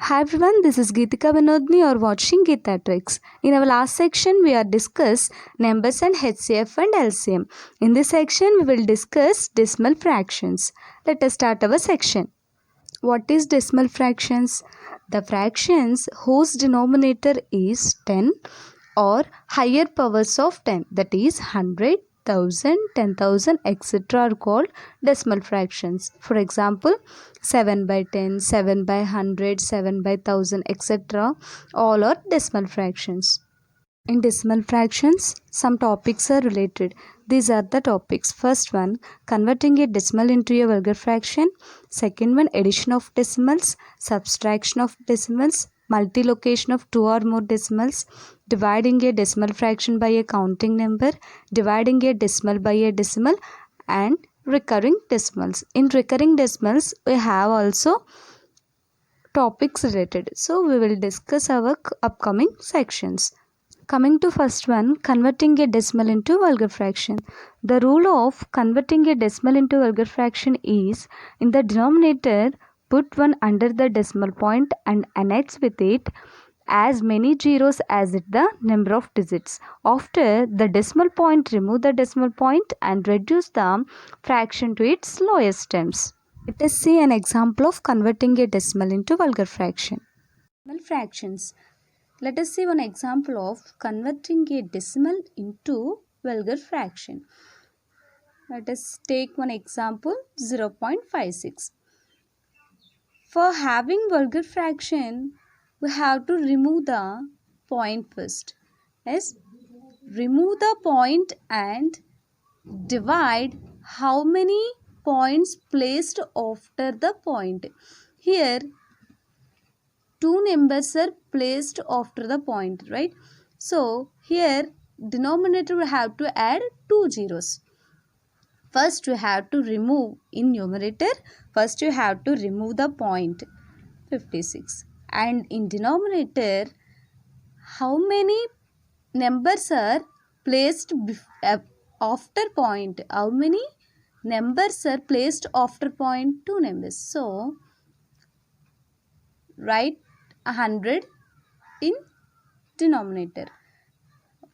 Hi everyone, this is Geetika Vinodni. You are watching Geeta Tricks. In our last section, we are discuss numbers and HCF and LCM. In this section, we will discuss decimal fractions. Let us start our section. What is decimal fractions? The fractions whose denominator is 10 or higher powers of 10, that is 100, 1000, 10,000, etc. are called decimal fractions. For example, 7 by 10, 7 by 100, 7 by 1000, etc. all are decimal fractions. In decimal fractions, some topics are related. These are the topics. First one, converting a decimal into a vulgar fraction. Second one, addition of decimals, subtraction of decimals, multiplication of two or more decimals, dividing a decimal fraction by a counting number, dividing a decimal by a decimal, and recurring decimals. In recurring decimals, we have also topics related. So we will discuss our upcoming sections. Coming to first one, converting a decimal into vulgar fraction. The rule of converting a decimal into vulgar fraction is, in the denominator, put 1 under the decimal point and annex with it as many zeros as it the number of digits. After the decimal point, remove the decimal point and reduce the fraction to its lowest terms. Let us see an example of converting a decimal into vulgar fraction. Decimal fractions. Let us see one example of converting a decimal into vulgar fraction. Let us take one example, 0.56. For having vulgar fraction, we have to remove the point first. Yes, remove the point and divide how many points placed after the point. Here, two numbers are placed after the point, right? So here denominator we have to add two zeros. First we have to remove in numerator. First you have to remove the point 56, and in denominator how many numbers are placed after point? How many numbers are placed after point? Two numbers. So write 100 in denominator.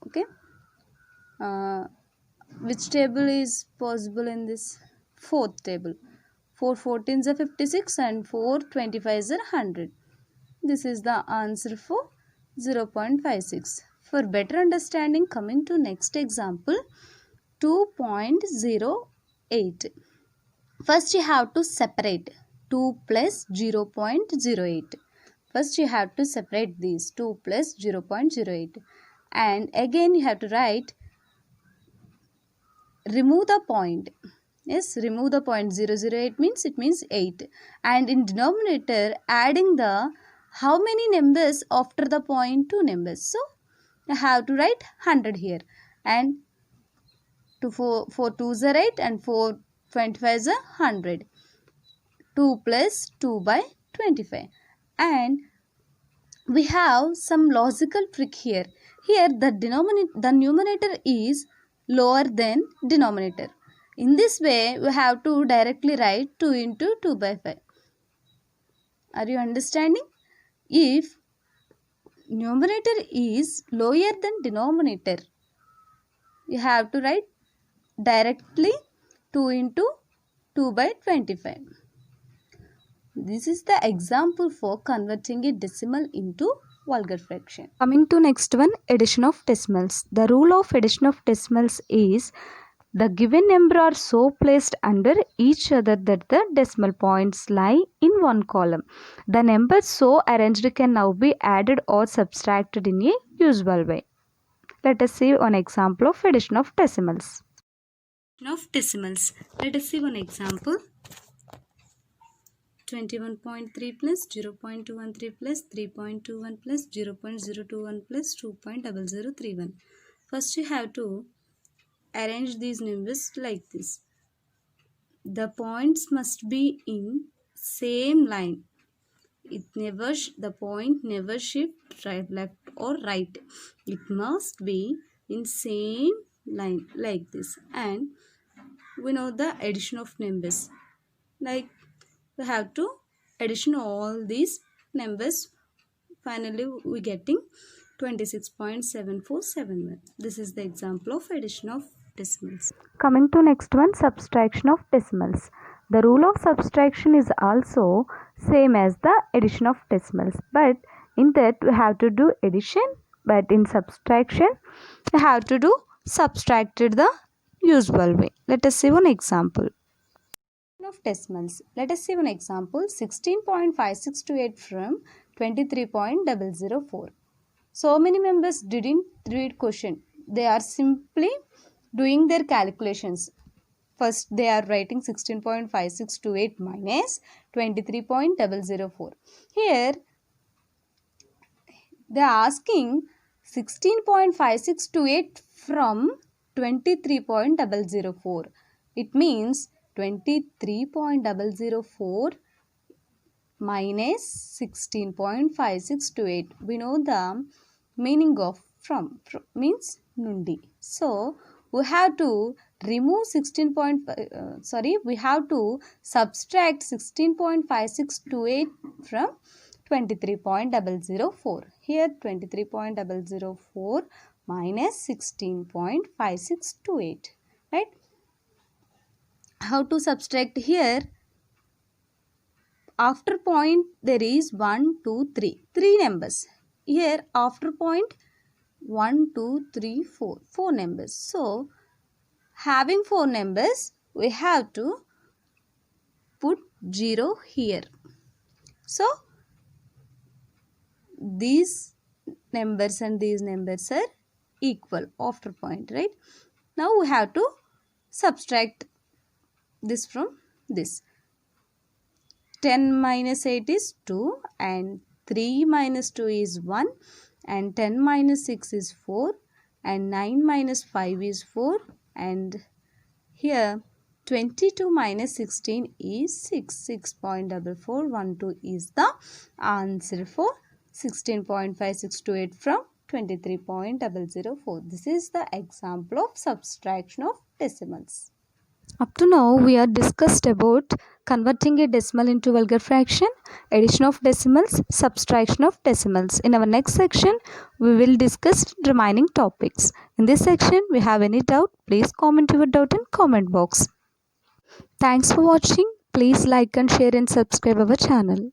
Okay, which table is possible in this? Fourth table. 4 14s are 56 and 4 25s are 100. This is the answer for 0.56. For better understanding, coming to next example, 2.08. First you have to separate 2 plus 0.08. First you have to separate these 2 plus 0.08, and again you have to write, remove the point. Yes, remove the point. 008 means it means 8, and in denominator adding the how many numbers after the point? Two numbers. So I have to write 100 here, and 4 2s are 8 and 4 25s are 100. 2 plus 2 by 25, and we have some logical trick here. Here the numerator is lower than denominator. In this way, we have to directly write 2 into 2 by 5. Are you understanding? If numerator is lower than denominator, you have to write directly 2 into 2 by 25. This is the example for converting a decimal into vulgar fraction. Coming to next one, addition of decimals. The rule of addition of decimals is, the given number are so placed under each other that the decimal points lie in one column. The numbers so arranged can now be added or subtracted in a usual way. Let us see one example of addition of decimals. Let us see one example. 21.3 plus 0.213 plus 3.21 plus 0.021 plus 2.0031. First you have to arrange these numbers like this. The points must be in same line. The point never shift right, left or right. It must be in same line like this. And we know the addition of numbers. Like we have to addition all these numbers. Finally, we getting 26.7471. This is the example of addition of decimals. Coming to next one, subtraction of decimals. The rule of subtraction is also same as the addition of decimals, but in that we have to do addition, but in subtraction we have to do subtracted the usual way. Let us see one example of decimals. Let us see one example, 16.5628 from 23.004. So many members didn't read question. They are simply doing their calculations. First they are writing 16.5628 minus 23.004. Here they are asking 16.5628 from 23.004. It means 23.004 minus 16.5628. We know the meaning of from means nundi. So we have to remove we have to subtract 16.5628 from 23.004. Here 23.004 minus 16.5628. Right? How to subtract? Here after point there is 1, 2, 3. 3 numbers. Here after point 1, 2, 3, 4. 4 numbers. So having 4 numbers, we have to put 0 here. So these numbers and these numbers are equal after point, right? Now we have to subtract this from this. 10 minus 8 is 2 and 3 minus 2 is 1 and 10 minus 6 is 4 and 9 minus 5 is 4 and here 22 minus 16 is 6. 6.4412 is the answer for 16.5628 from 23.004. This is the example of subtraction of decimals. Up to now, we are discussed about converting a decimal into vulgar fraction, addition of decimals, subtraction of decimals. In our next section, we will discuss remaining topics. In this section, we have any doubt, please comment your doubt in comment box. Thanks for watching. Please like and share and subscribe our channel.